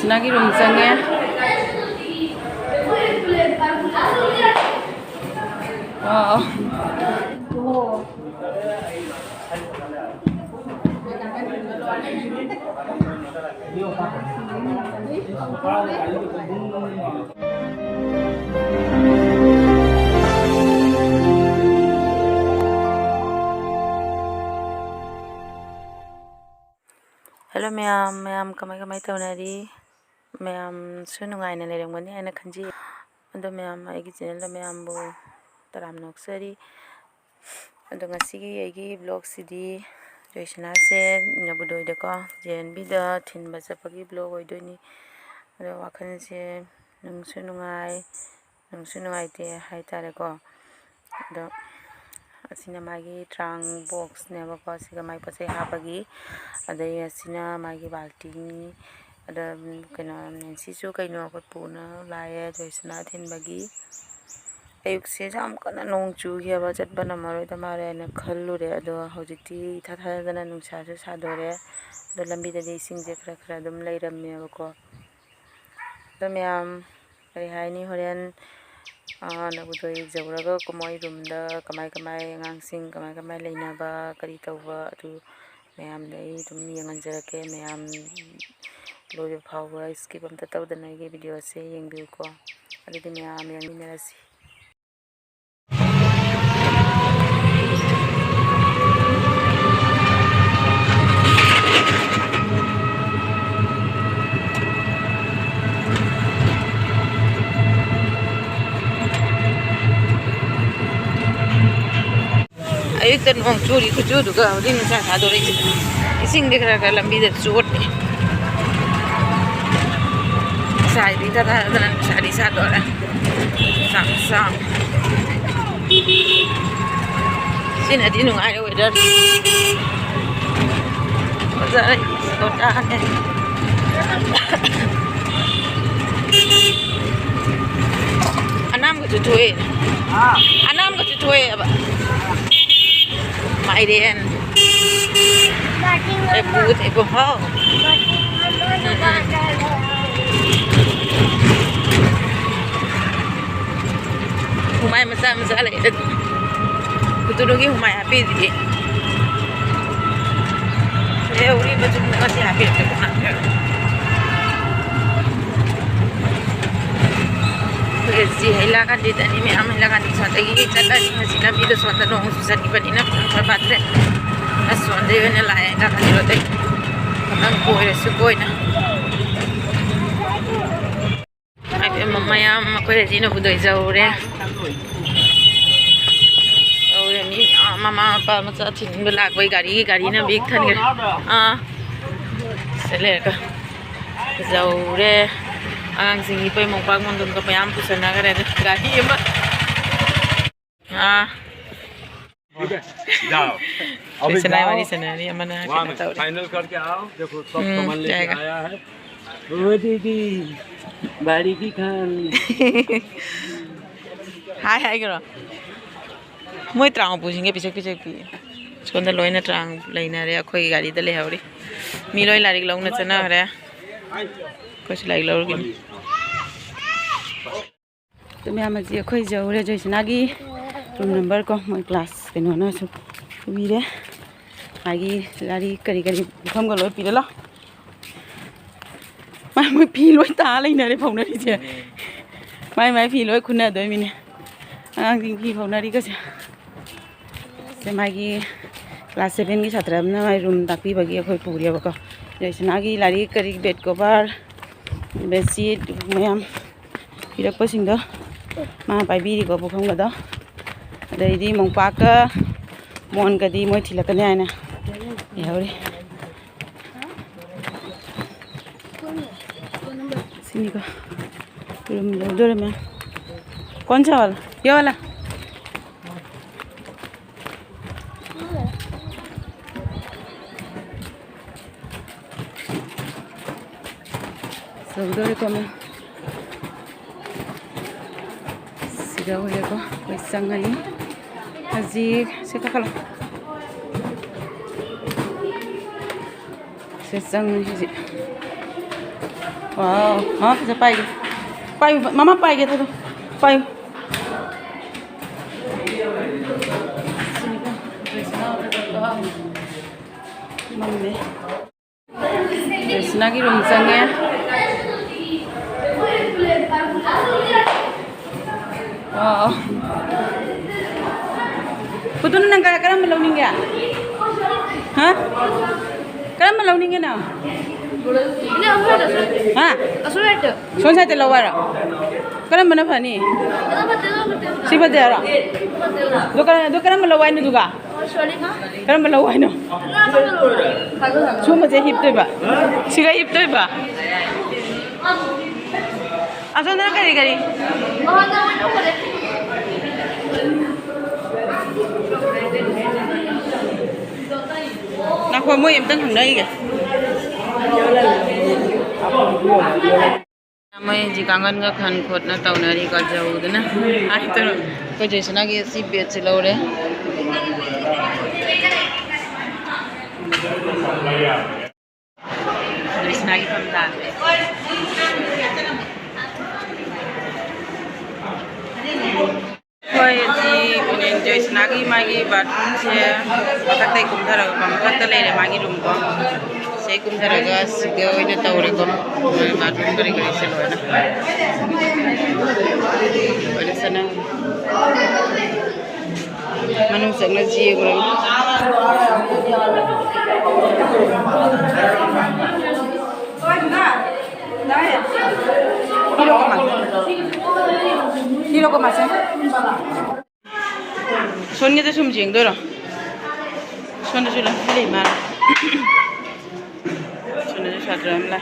joysana ki room change Hello ma'am, kamay tawnari ma'am su nungai na lerangmani aina khanji ando ma'am aigi channel da ma'am bu taram noksari ando ngasigi aigi vlog cd joysana se nabudoi da ko JNV da thinba chapagi vlog oidoni ado wakhal se nungsu nungaite haitare ko ado asina magi trang box ne ba ko siga mai pasai hapagi adai asina magi balting ada kena nensi su kaino ko puna laye joysana thinbagi ayuk se jam kana nong chu ge ba chat bana maroi da mare na khallure ado hojiti tha dana nungsa su sadore do lambi da de sing je khra dum leiramme ba ko do myam ari haini horen nabudoi jawraga komoi room da kamai ngangsing kamai leinaba kari tawba adu ma'am तुम यंगंजरके ma'am लोय फावबा skip अमता तवदना गे video से यंगबिउको अदि ma'am यंगिनरसी ayuk tan ong churi kuchu duga din sa sadore ising dikra ka lambi da chot ni sai di ta dan sari sadora sam sin adi nungai weather ozai kota ne anam ko tuwe anam ko tuwe aba mai đen em bút em bông hoa humai masa lại được betul lagi humai happy gì saya uri betul masih happy tu nak Rezi hilakan di tadi memang hilakan di sana lagi cakap ni masih nabi tu suatu orang susah di mana nak berbatere, asuhan dia ni lah yang nak jadi rotek, kadang koi resukoi na. Aku mama ya mama koi rezi no budoi zaure ni mama apa macam tin belak koi gari na big than ke, selek zaure. Ang singi pa yung pag mundon ko pa yung pusa na ka rin gari ba वैसे नहीं वाली सनारी अमना final करके आओ देखो सब सामान लेके आया है ओ दीदी बाड़ी की खान हाय हाय करो मैं ट्रांग पूछेंगे पीछे की सोंदा लोइना ट्रांग लेना रे अखोई गाड़ी द ले हवरी मी लोइ लारिक लौना चना रे कुछ लाइक लौर तो मैं मजी अखोई जौरे जोइसना की रूम नंबर को मैं क्लास कनो न सु सुबीरे मागी लारी करी बुखम को लोइ पिरला मैं पी लोइ ता लेना रे फाउनारी जे मैं पी लोइ खुना दोइ मिने आं दिं पी फाउनारी का से मागी क्लास 7 की छात्र ना मैं रूम तापी बगी अखोई पुरिया बको जोइसना की लारी करी बेड कवर बेडशीट मैम पिरक्पसिंग दो मा पाइबिरी को बुखम गदो अदैदी मोंपाक मोन गदी मोय थिलकने आइना यावरी सिनी को रूम दो रे मैम कौन सा वाला ये वाला Saudara kami sudah boleh ko pisang ini haji sekakala sesang haji Wow, hả? Sẽ bay mama bay cái thôi thôi, bay. Mami, Joysana ki room sange. Wow. Putun nang karam malawning ya? Ha? Karam malawning ya na? Ini apa? Ha? Asulat. Son sa telawara. Karam mana phani? Siapa dia orang? Karam malawai nu duga. Karam malawai nu. Cuma je hip tu ba. Siga hip tu ba. Ason na kari. Nak mau yang tengah nungai ke? Mai jikangan ga khan khot na taunari ka jau dana ai to ko Joysana ki si bet se lo re Joysana ki pamdan koi ji kunen Joysana ki magi bathroom se patak tai kumthara ga pampat le re magi room ko se kumthara ga sige oina taure ko bathroom kari se lo na ole sana manu sang na ji ko Hilo ko mas. Son niya sum jing do ro. Son sula le mar. Son na satram la.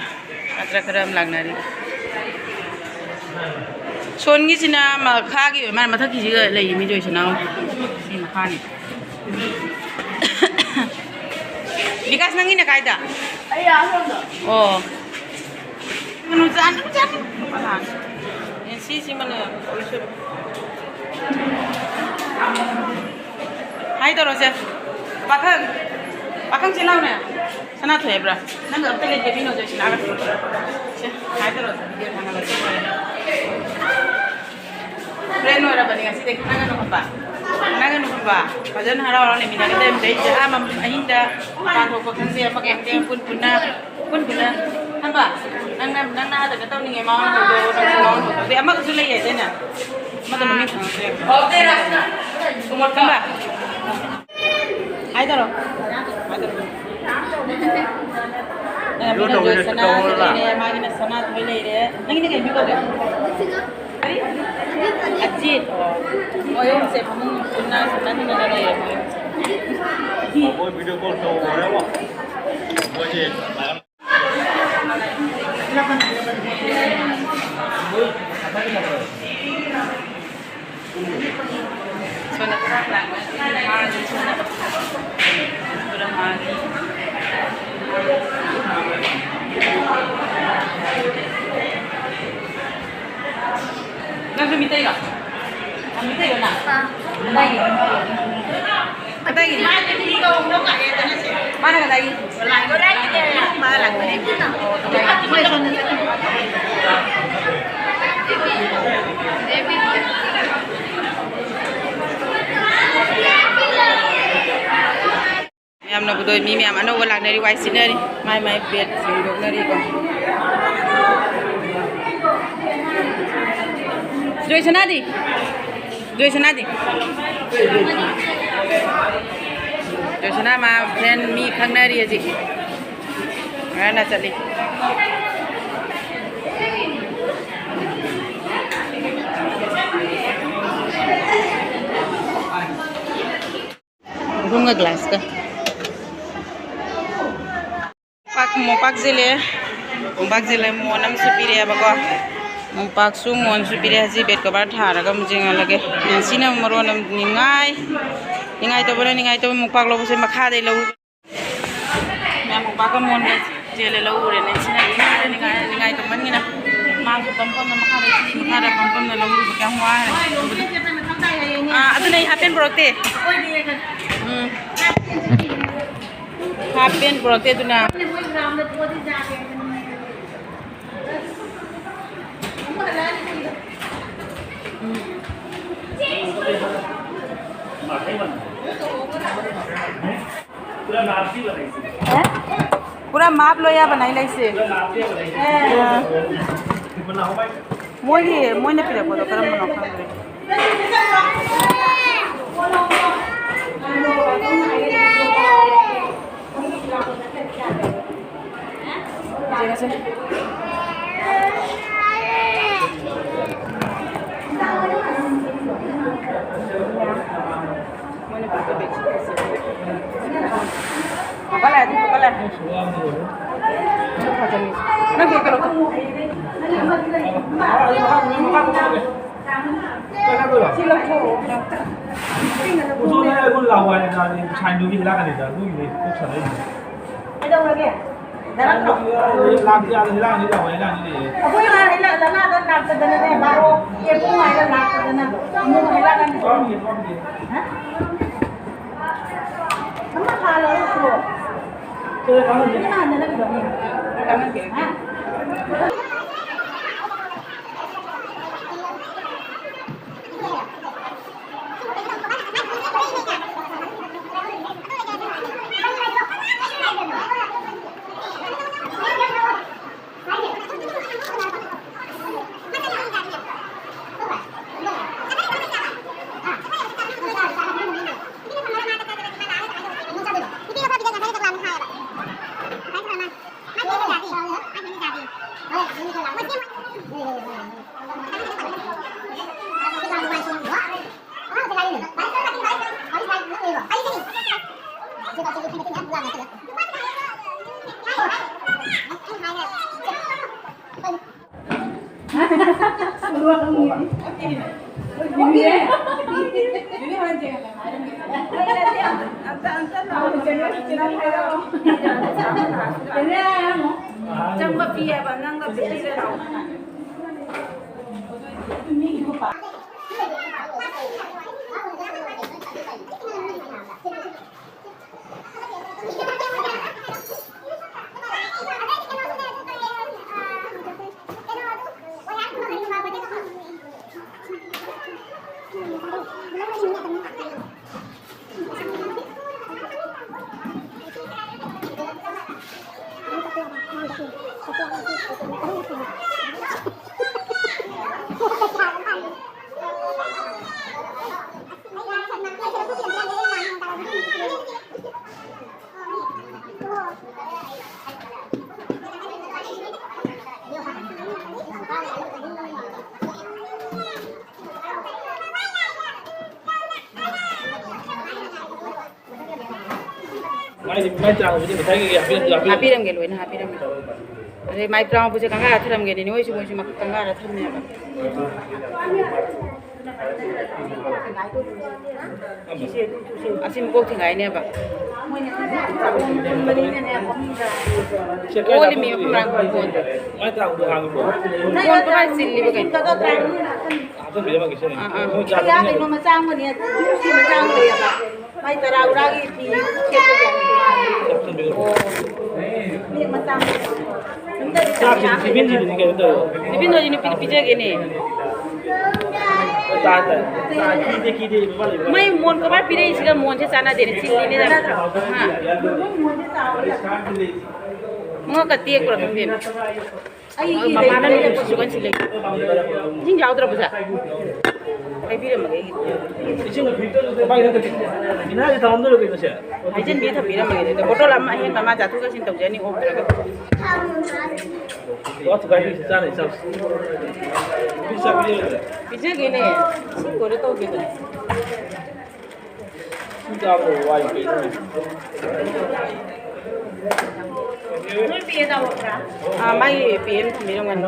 Atra karam lagnari. Son gi sina ma kha gi ma thak gi ga le mi Joysana. Si ma kha ni. Vikas nangi na kaida. Ai ya xong rồi. Oh. Manu jan. Si mana? Hai to rose. Bakang silau na. Sana thoe bra. Nang ab tele je bino Joysana ga. Hai to rose video thanga la. Reno ra bani ga si dek nanga no ba. Nanga no ba. Pajan hara le mina ga dem dei ja mam ahinda ta tho ko khang se pa kem te pun punna. Hamba. Nang na ada kata ni ngai mau do. Dia amak sulai ya dena. Mata mami. Oke rasna. Semua hamba. Hai taro. Yo to Joysana ni magi na sana thoi le re. Nang ni kai bi ko de. Ajit. Oyom se pamung punna sana ni na le. Ôi video call to rồi đó. Ôi chị. Sudah kerap lah, sudah mati. Nak minta juga? Minta juga nak? Lagi. Kata gini. Mana kata gini? Lain kau lagi deh. Mana lagi? Boleh soalnya. Em nó tôi mi mẹ mà nó lạc này đi quay xin đi mai biệt sử dụng này đi con Joysana đi Joysana mà friend mi khngdre đi gì ra là chạy đi không ngờ glass cơ Mumpak zile mo nam supiri abago mumpak su mon supiri haji bet kabar thara gam jinga lage sina moro nam ningai to mumpak lo se makha dei lo na mumpak mon jele lo re ne sina ningai to man ngina ma su pam na makha dei makha da pam na lo bu ka hwa adu nei happen prote happen prote tu na पूरा माप लो या बनाई लाई से मोई ने पिरा पड़ो करम बनो खंगरे जगह से Bakal ya, bakal ya. Nanti kalau Usul lawan dari China itu lah kan itu, itu sana itu. Ada lagi ya? Lagi ada hilang ini lawan hilang ini. Apa yang hilang? Dana dan nak sedana ni baru. Ia pun ada nak sedana. Kamu hilang kan? Hah? Kamu kalau tu. Kamu ni mana nak dong? Kamu ni. Hah? Happy ram gelo na happy ram. Re mai brown puje kanga athram geni ni oisu oisu mak kanga athram ne ba. Asim ko thingai ne ba. Oli mi prang ko ko. Mai tra u hang ko. Kon ko ba silli ba kai. Ato bi ba kisene. Ya ke no ma chang ma ni si ma chang le ya ba. Mai tara uragi ti ke ko ya. Ni ma chang. Sibin ni ke to. Sibin no ni pije ke ni. Mai mon ko ba pire isga mon se sana de chilli ne da. Ha. Mo ka tie ko pin. Ai mama na ne ko sugan chile. Jing jaw dra buja. Ai pire ma ge. Ising ba ina ke. Ina de tham do ke to se. Ai jen bi tha pire ma ge. Botol amma hen mama jatu ka sin tau jani o dra ga. What guy is sana is. Pizza gini, sih gue tau gitu. Sudah berwajib ini. Mungkin piye tahu kan? Mai PM bilang kan.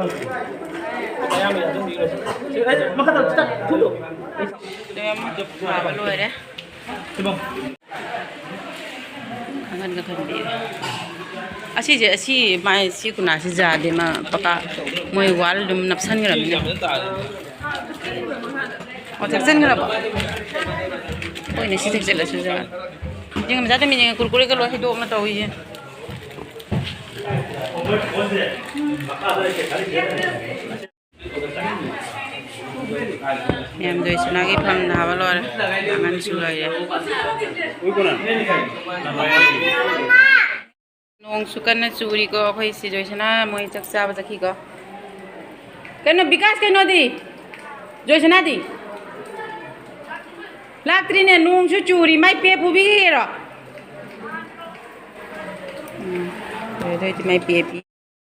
Saya ambil yang di sini. Saya makan tak dulu. Dia apa lu ya? Coba. Kangen khngdre. Asi mai si kuna si ja de ma paka moi wal dum napsan gram ne. O section gram ba. Oi ne si section la suja. Jing ma jate mi jing kurkure ka lo hi do ma to hi. Ya ma'am जोईसना की फम धाबा लोरे आंगन सु लोरे नोंग सुकन चूरी को अखोई सि जोईसना मोई चक चाबा जखी को कनो विकास कनो दी जोईसना दी लाक्ट्रीने नोंग सु चूरी माई पे पुबी गेरो माई पे पी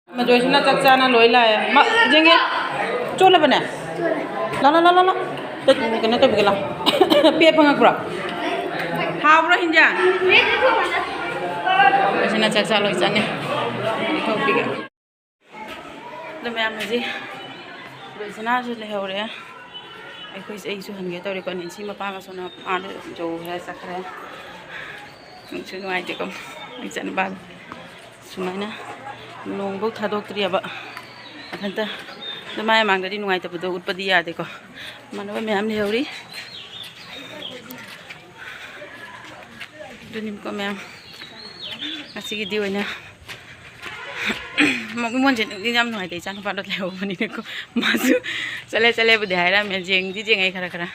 जोईसना चक चाना लोई लाए जेंगे चोला बने ला ला ला ला ला तो कनो तो बिगला पे फंगक्रा हाब्रो हिंजा जोईसना चक चा लोई चाने खौ बिगे तो मैम जी जोईसना सु लेहौरे अखोई एसु हनगे तौरे को निसी मपा मसोना आद जो है सखरे नुंसु नुंगाइते को इचन बाल सुमाइना नोंबो थादोक्त्रियाबा अथंता माया मांगदि नुंगाइतबदो उतपदि यादेको मानबा मैम लेहौरी दुनिमको मैम असिगी दि ओइना मोनजे निजाम नुंगाइते इचान पादो लेहौ बनिनेको मासु चले चले बुदे हाइरा मे जेंगदि जेंगाइ खरा खरा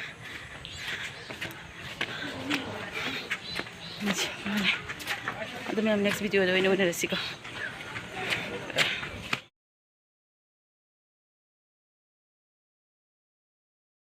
अदु मैम नेक्स्ट वीडियो दो ओइना उनरसिको